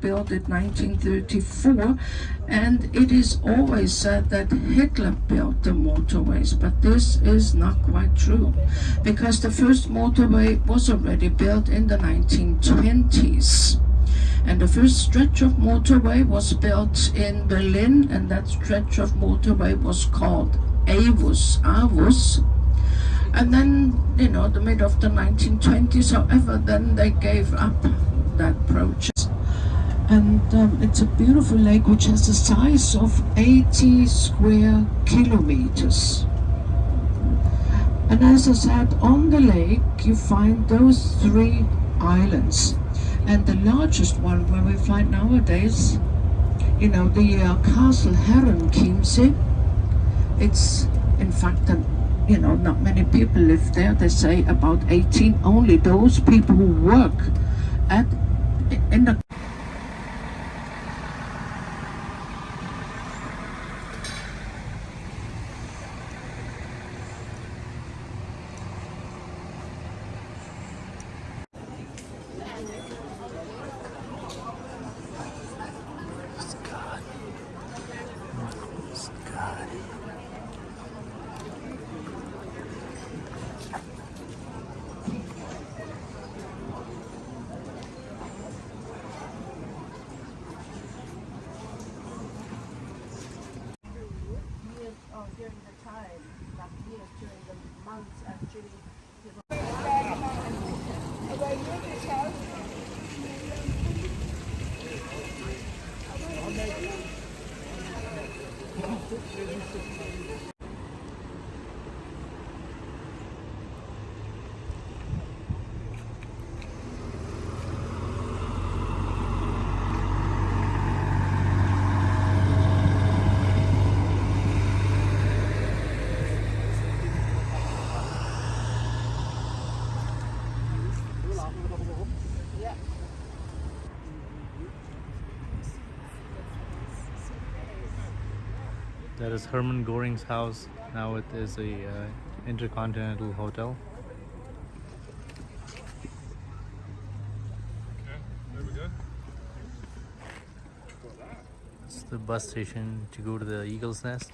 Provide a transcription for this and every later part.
built in 1934, and it is always said that Hitler built the motorways, but this is not quite true, because the first motorway was already built in the 1920s. And the first stretch of motorway was built in Berlin, and that stretch of motorway was called Avus. And then, the mid of the 1920s, however, then they gave up that project. And it's a beautiful lake which has the size of 80 square kilometers. And as I said, on the lake you find those 3 islands. And the largest one where we find nowadays, the Castle Herren Chiemsee, it's in fact not many people live there. They say about 18, only those people who work in the during the time, not years, during the months actually. That is Hermann Göring's house. Now it is a intercontinental hotel. Okay, there we go. It's the bus station to go to the Eagle's Nest.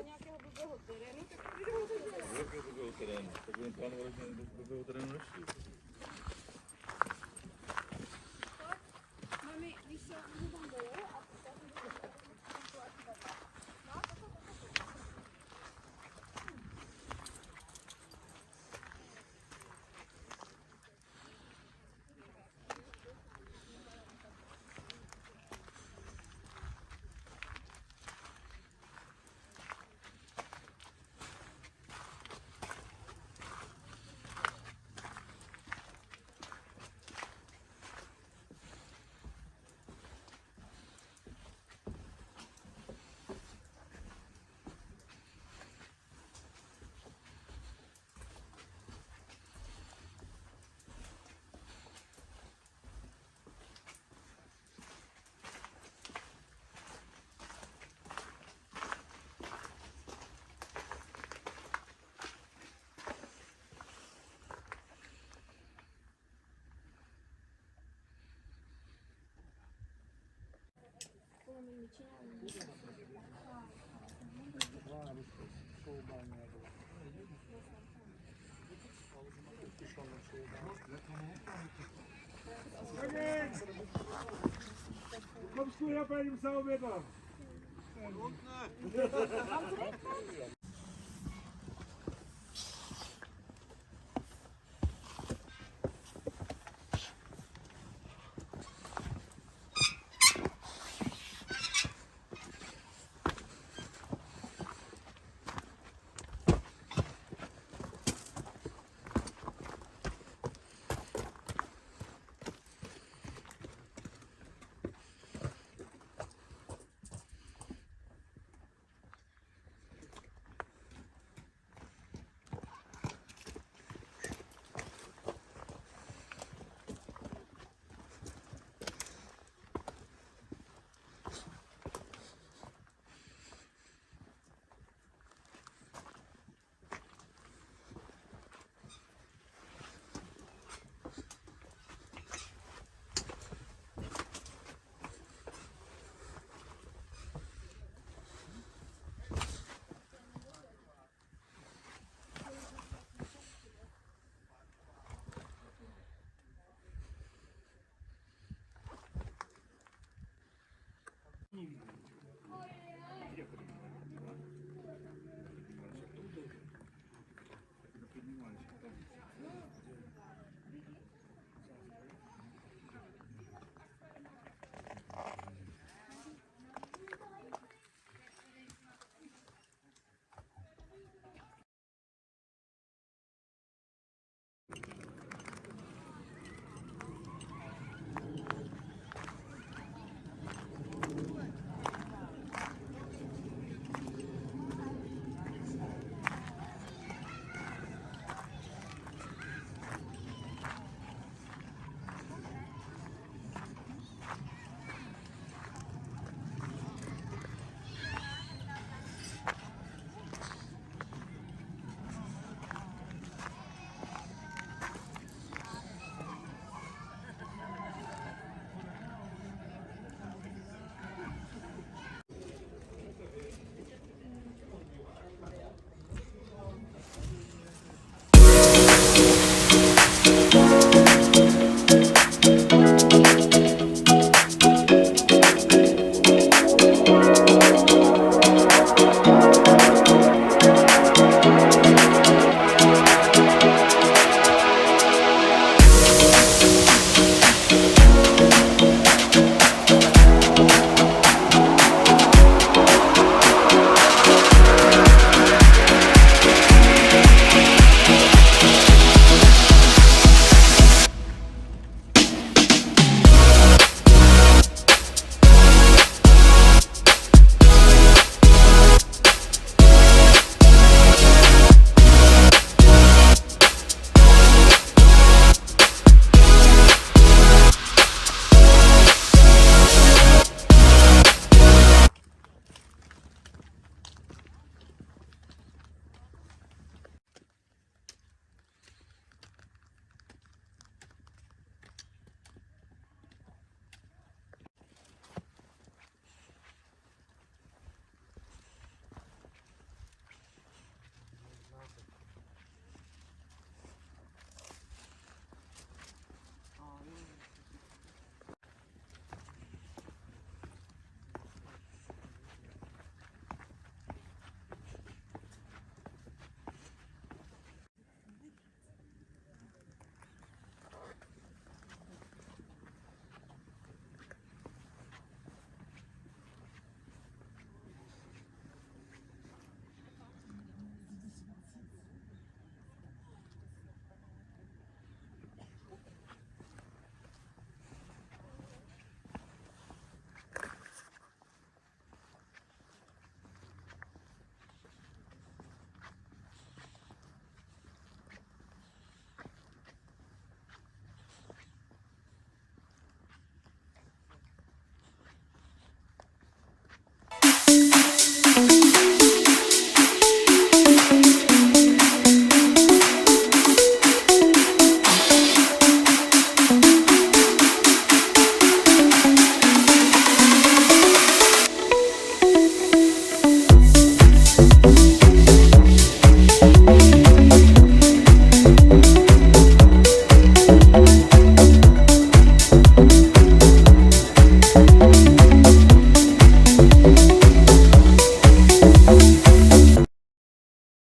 nějakého blbého terénu, tak jdeme do terénu. Jakého blbého terénu? Tak budeme plánovat, že do blbého terénu nešli. Mami, víš co, my tam bylo a já jsem to Kommst du her bei dem Sauwetter?